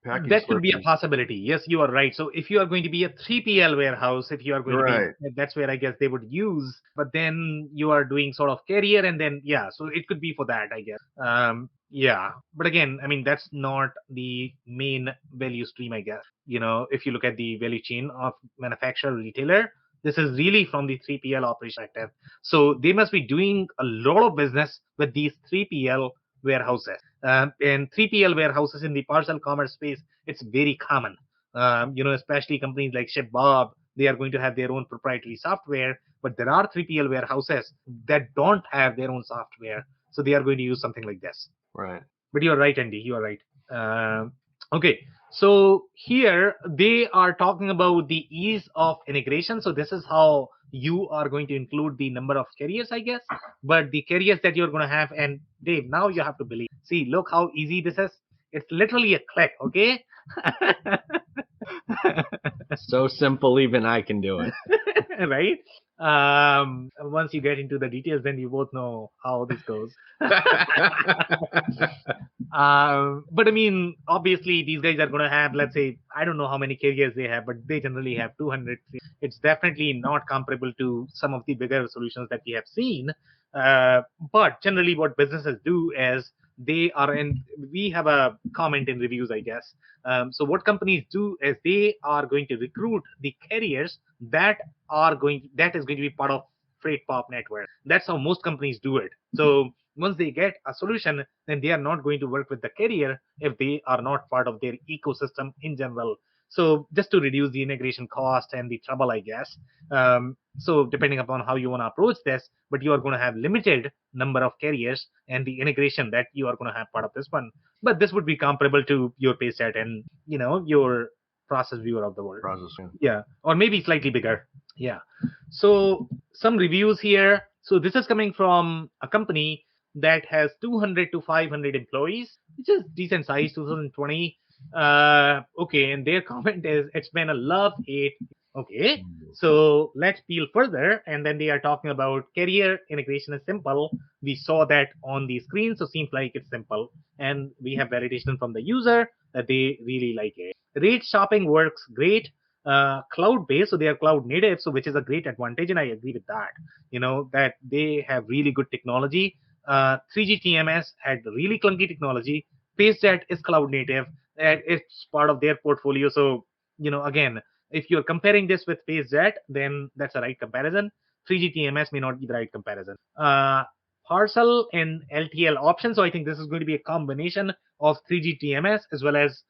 That could be a possibility. Yes, you are right. So if you are going to be a 3PL warehouse, if you are going to be, that's where I guess they would use. But then you are doing sort of carrier, and then so it could be for that, I guess. But again, I mean, that's not the main value stream, I guess. If you look at the value chain of manufacturer, retailer, this is really from the 3PL operation perspective. So they must be doing a lot of business with these 3PL warehouses. And 3PL warehouses in the parcel commerce space, it's very common. Especially companies like ShipBob, they are going to have their own proprietary software, but there are 3PL warehouses that don't have their own software, so they are going to use something like this.
Right.
But you're right, Andy. You are right. Okay. So here they are talking about the ease of integration. So this is how you are going to include the number of carriers, I guess. But the carriers that you're going to have, and Dave, now you have to believe. See, look how easy this is. It's literally a click, okay?
So simple, even I can do it.
Right? Once you get into the details, then you both know how this goes. But I mean, obviously, these guys are going to have, let's say, I don't know how many carriers they have, but they generally have 200. It's definitely not comparable to some of the bigger solutions that we have seen. But generally, what businesses do is they are we have a comment in reviews, I guess. So what companies do is they are going to recruit the carriers that is going to be part of FreightPOP network. That's how most companies do it. So once they get a solution, then they are not going to work with the carrier if they are not part of their ecosystem in general. So just to reduce the integration cost and the trouble, I guess. So depending upon how you want to approach this, but you are going to have limited number of carriers and the integration that you are going to have part of this one. But this would be comparable to your payset and your process viewer of the world.
Processing.
Yeah, or maybe slightly bigger. Yeah. So some reviews here. So this is coming from a company that has 200 to 500 employees, which is decent size, 2020. Okay, and their comment is, it's been a love hate. Okay, so let's peel further, and then they are talking about carrier integration is simple. We saw that on the screen, so seems like it's simple, and we have validation from the user that they really like it. Rate shopping works great. Cloud based, so they are cloud native, so which is a great advantage, and I agree with that. That they have really good technology. 3G TMS had really clunky technology. PageJet is cloud native, and it's part of their portfolio. So again, if you're comparing this with PageJet, then that's a right comparison. 3G TMS may not be the right comparison. Parcel and LTL option. So I think this is going to be a combination of 3G TMS as well as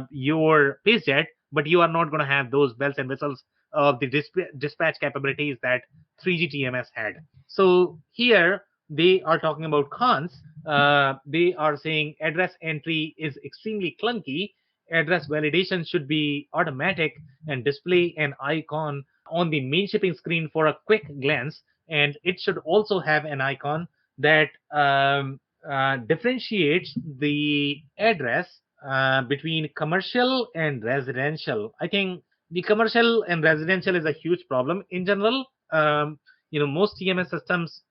your PageJet, but you are not going to have those bells and whistles of the dispatch capabilities that 3G TMS had. So here they are talking about cons. They are saying address entry is extremely clunky. Address validation should be automatic and display an icon on the main shipping screen for a quick glance. And it should also have an icon that differentiates the address between commercial and residential. I think the commercial and residential is a huge problem in general. Most TMS systems,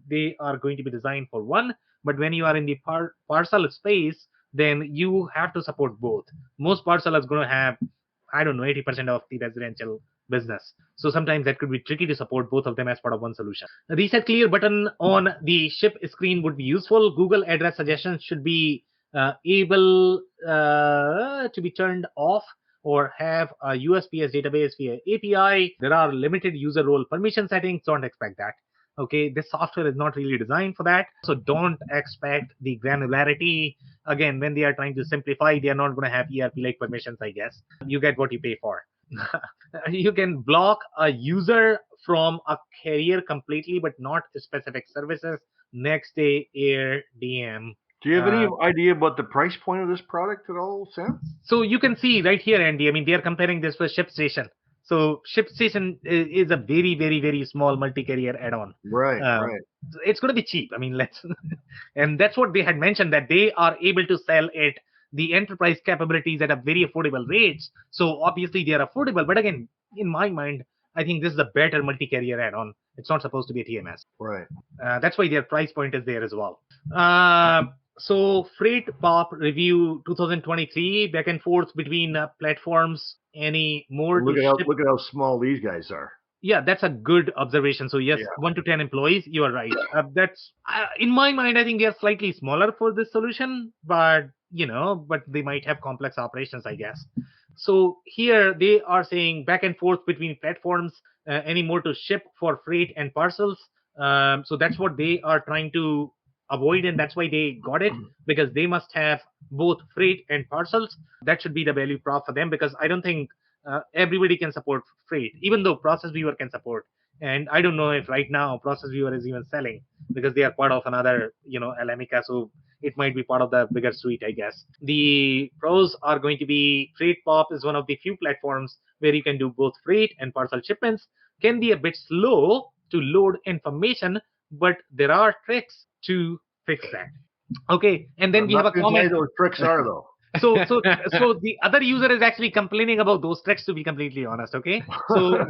they are going to be designed for one, but when you are in the parcel space, then you have to support both. Most parcel is going to have, 80% of the residential business. So sometimes that could be tricky to support both of them as part of one solution. The reset clear button on the ship screen would be useful. Google address suggestions should be able to be turned off or have a USPS database via API. There are limited user role permission settings. Don't expect that. Okay, this software is not really designed for that. So don't expect the granularity. Again, when they are trying to simplify, they are not going to have ERP-like permissions, I guess. You get what you pay for. You can block a user from a carrier completely, but not specific services. Next day, air, DM.
Do you have any idea about the price point of this product at all, Sam?
So you can see right here, Andy. I mean, they are comparing this with ShipStation. So ShipStation is a very, very, very small multi-carrier add-on.
Right, right.
It's going to be cheap. I mean, and that's what they had mentioned, that they are able to sell it, the enterprise capabilities at a very affordable rates. So obviously they are affordable. But again, in my mind, I think this is a better multi-carrier add-on. It's not supposed to be a TMS.
Right.
That's why their price point is there as well. So FreightPOP review 2023, back and forth between platforms. Any more?
Look at how small these guys are.
Yeah, that's a good observation. So yes, 1 to 10 employees. You are right. That's in my mind, I think they are slightly smaller for this solution, but but they might have complex operations, I guess. So here they are saying back and forth between platforms. Any more to ship for freight and parcels? So that's what they are trying to avoid, and that's why they got it, because they must have both freight and parcels. That should be the value prop for them, because I don't think everybody can support freight, even though Process Viewer can support. And I don't know if right now Process Viewer is even selling, because they are part of another, Alamica, so it might be part of the bigger suite, I guess. The pros are going to be FreightPOP is one of the few platforms where you can do both freight and parcel shipments. Can be a bit slow to load information, but there are tricks to fix that. Okay, and then we have a comment.
Those tricks are though.
So the other user is actually complaining about those tricks, to be completely honest. Okay, so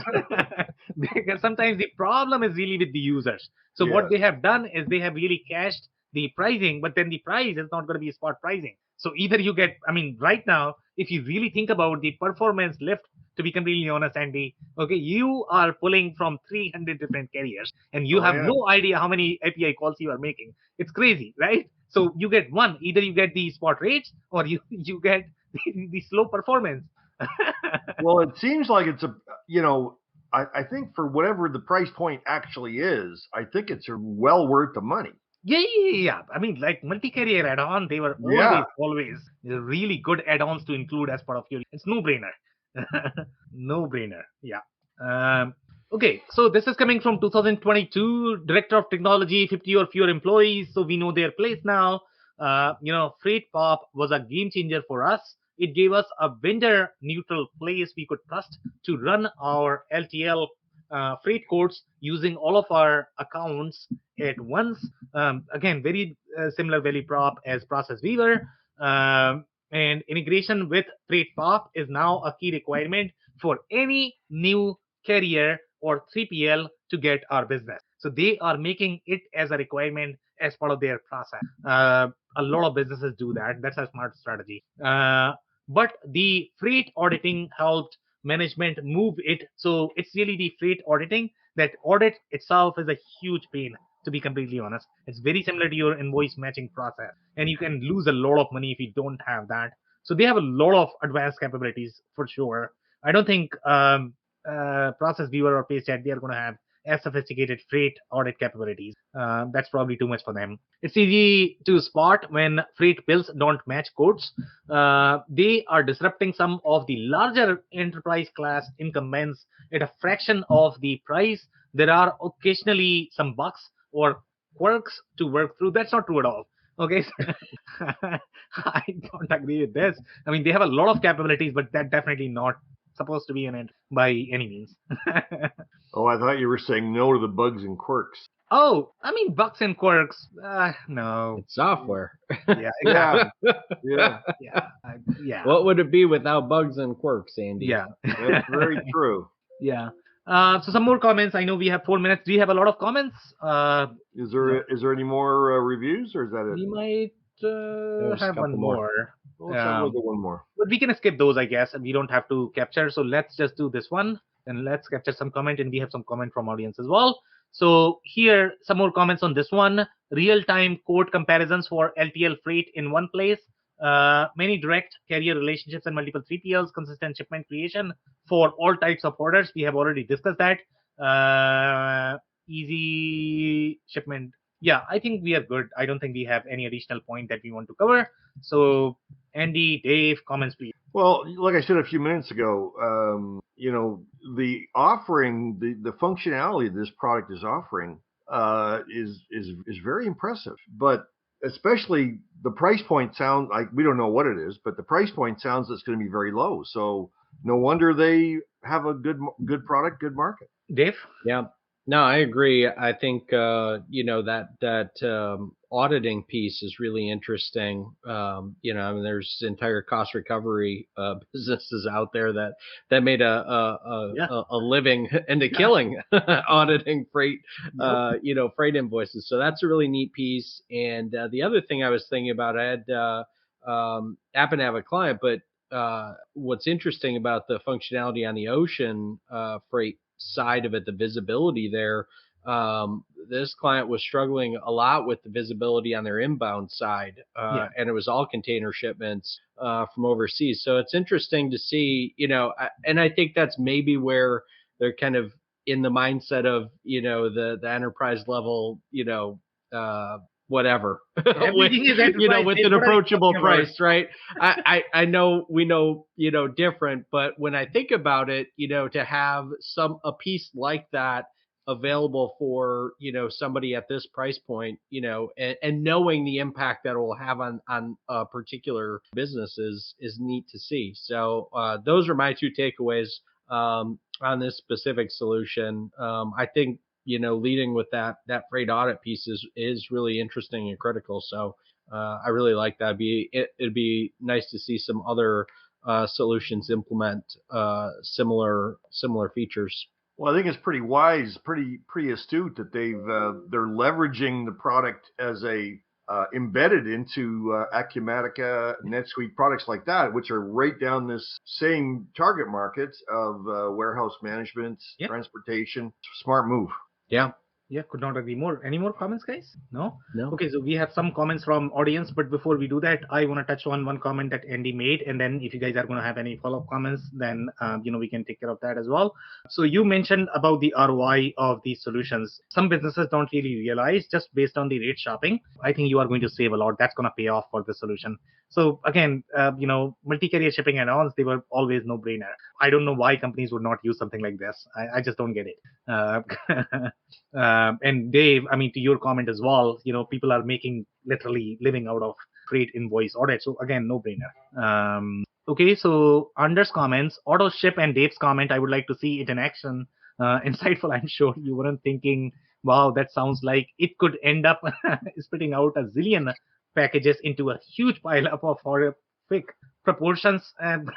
because sometimes the problem is really with the users. So what they have done is they have really cached the pricing, but then the price is not going to be spot pricing. So either you get, right now, if you really think about the performance lift, to be completely honest, Andy, okay, you are pulling from 300 different carriers, and you have no idea how many API calls you are making. It's crazy, right? So you get one, either you get the spot rates or you get the slow performance.
Well, it seems like it's I think for whatever the price point actually is, I think it's well worth the money.
Yeah. Like multi-carrier add-on, they were always really good add-ons to include as part of your. It's no-brainer. No brainer. Yeah. Okay, so this is coming from 2022, Director of Technology, 50 or fewer employees. So we know their place now. FreightPOP was a game changer for us. It gave us a vendor neutral place we could trust to run our LTL freight codes using all of our accounts at once. Again, very similar value prop as Process Weaver. And integration with FreightPOP is now a key requirement for any new carrier or 3PL to get our business. So they are making it as a requirement as part of their process. A lot of businesses do that. That's a smart strategy. But the freight auditing helped management move it. So it's really the freight auditing. That audit itself is a huge pain, to be completely honest. It's very similar to your invoice matching process. And you can lose a lot of money if you don't have that. So they have a lot of advanced capabilities for sure. I don't think Process Viewer or PageChat, they are going to have as sophisticated freight audit capabilities. That's probably too much for them. It's easy to spot when freight bills don't match codes. They are disrupting some of the larger enterprise class incumbents at a fraction of the price. There are occasionally some bugs or quirks to work through. That's not true at all. Okay, I don't agree with this. I mean, they have a lot of capabilities, but that definitely not supposed to be an end by any means.
Oh, I thought you were saying no to the bugs and quirks.
Oh, I mean, bugs and quirks. No.
It's software.
Yeah, exactly.
Yeah,
Yeah.
What would it be without bugs and quirks, Andy?
Yeah.
that's very true.
Yeah. So some more comments. I know we have 4 minutes. Do you have a lot of comments?
Is there any more reviews, or is that
We
it?
might
There's a
have one
couple more.
more.
Let's have one more.
But we can skip those, I guess, and we don't have to capture. So let's just do this one, and let's capture some comment, and we have some comment from audience as well. So here, some more comments on this one. Real-time quote comparisons for LTL freight in one place. Many direct carrier relationships and multiple 3PLs, consistent shipment creation for all types of orders. We have already discussed that. Easy shipment. Yeah, I think we are good. I don't think we have any additional point that we want to cover. So, Andy, Dave, comments, please.
Well, like I said a few minutes ago, the offering, the functionality this product is offering is very impressive. But especially the price point sounds like, we don't know what it is, but the price point sounds it's going to be very low. So no wonder they have a good product, good market.
Dave?
Yeah. No, I agree. I think that auditing piece is really interesting. I mean, there's entire cost recovery businesses out there that made a living and a killing auditing freight freight invoices. So that's a really neat piece. And the other thing I was thinking about, I had happen to have a client, but what's interesting about the functionality on the ocean freight side of it, the visibility there, this client was struggling a lot with the visibility on their inbound side, and it was all container shipments from overseas. So it's interesting to see, and I think that's maybe where they're kind of in the mindset of, the enterprise level, whatever, with an approachable price, right? I know we know, different, but when I think about it, to have a piece like that available for, somebody at this price point, and knowing the impact that it will have on a particular business is neat to see. So those are my two takeaways on this specific solution. I think, leading with that freight audit piece is really interesting and critical. So I really like that. It'd be nice to see some other solutions implement similar features.
Well, I think it's pretty wise, pretty astute that they're leveraging the product as a embedded into Acumatica, NetSuite, products like that, which are right down this same target market of warehouse management, transportation. Smart move.
Yeah.
Yeah, could not agree more. Any more comments, guys? No?
No.
Okay, so we have some comments from audience, but before we do that, I want to touch on one comment that Andy made, and then if you guys are going to have any follow-up comments, then we can take care of that as well. So you mentioned about the ROI of these solutions. Some businesses don't really realize just based on the rate shopping. I think you are going to save a lot. That's going to pay off for the solution. So again, multi-carrier shipping add-ons, they were always no-brainer. I don't know why companies would not use something like this. I just don't get it. And Dave, I mean, to your comment as well, people are making literally living out of freight invoice audit. So again, no-brainer. Okay, so Anders comments, auto ship, and Dave's comment, I would like to see it in action. Insightful, I'm sure you weren't thinking, wow, that sounds like it could end up spitting out a zillion packages into a huge pile up of horrific proportions. And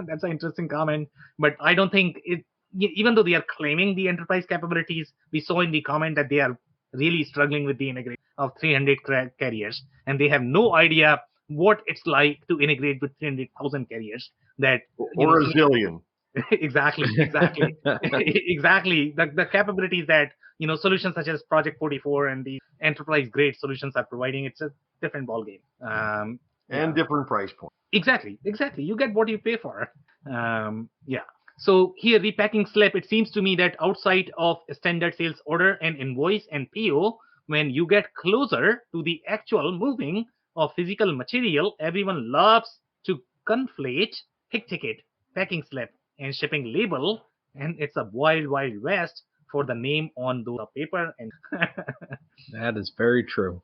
that's an interesting comment, but I don't think it, even though they are claiming the enterprise capabilities, we saw in the comment that they are really struggling with the integration of 300 carriers, and they have no idea what it's like to integrate with 300,000 carriers. That
or a zillion.
exactly. Exactly. The capabilities that solutions such as Project 44 and the enterprise grade solutions are providing, it's a different ballgame.
And different price point.
Exactly. You get what you pay for. Yeah. So here, repacking slip, it seems to me that outside of standard sales order and invoice and PO, when you get closer to the actual moving of physical material, everyone loves to conflate pick ticket, packing slip, and shipping label, and it's a wild, wild west for the name on the paper. And
that is very true.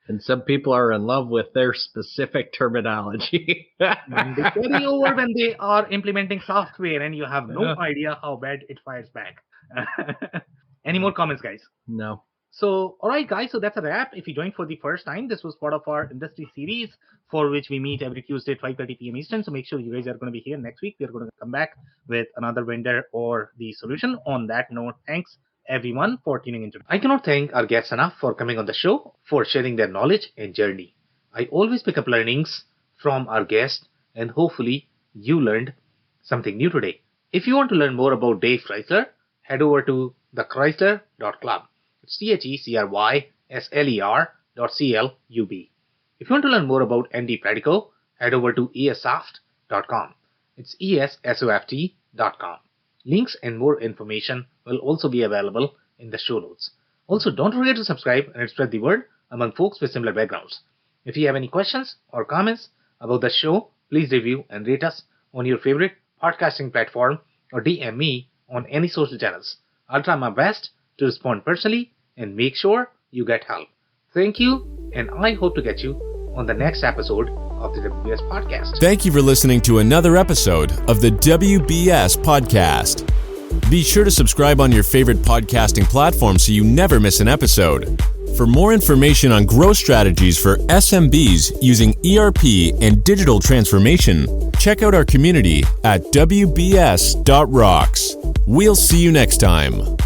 And some people are in love with their specific terminology.
And they carry over when they are implementing software, and you have no idea how bad it fires back. Any more comments, guys?
No.
So, all right, guys, so that's a wrap. If you joined for the first time, this was part of our industry series for which we meet every Tuesday at 5:30 p.m. Eastern. So make sure you guys are going to be here next week. We're going to come back with another vendor or the solution. On that note, thanks everyone for tuning in today. I cannot thank our guests enough for coming on the show, for sharing their knowledge and journey. I always pick up learnings from our guests, and hopefully you learned something new today. If you want to learn more about Dave Chrysler, head over to thechrysler.club. It's thechrysler.club. If you want to learn more about Andy Pratico, head over to esoft.com. It's esoft.com. Links and more information will also be available in the show notes. Also, don't forget to subscribe and spread the word among folks with similar backgrounds. If you have any questions or comments about the show, please review and rate us on your favorite podcasting platform or DM me on any social channels. I'll try my best to respond personally and make sure you get help. Thank you, and I hope to get you on the next episode of the WBS Podcast.
Thank you for listening to another episode of the WBS Podcast. Be sure to subscribe on your favorite podcasting platform so you never miss an episode. For more information on growth strategies for SMBs using ERP and digital transformation, check out our community at WBS.rocks. We'll see you next time.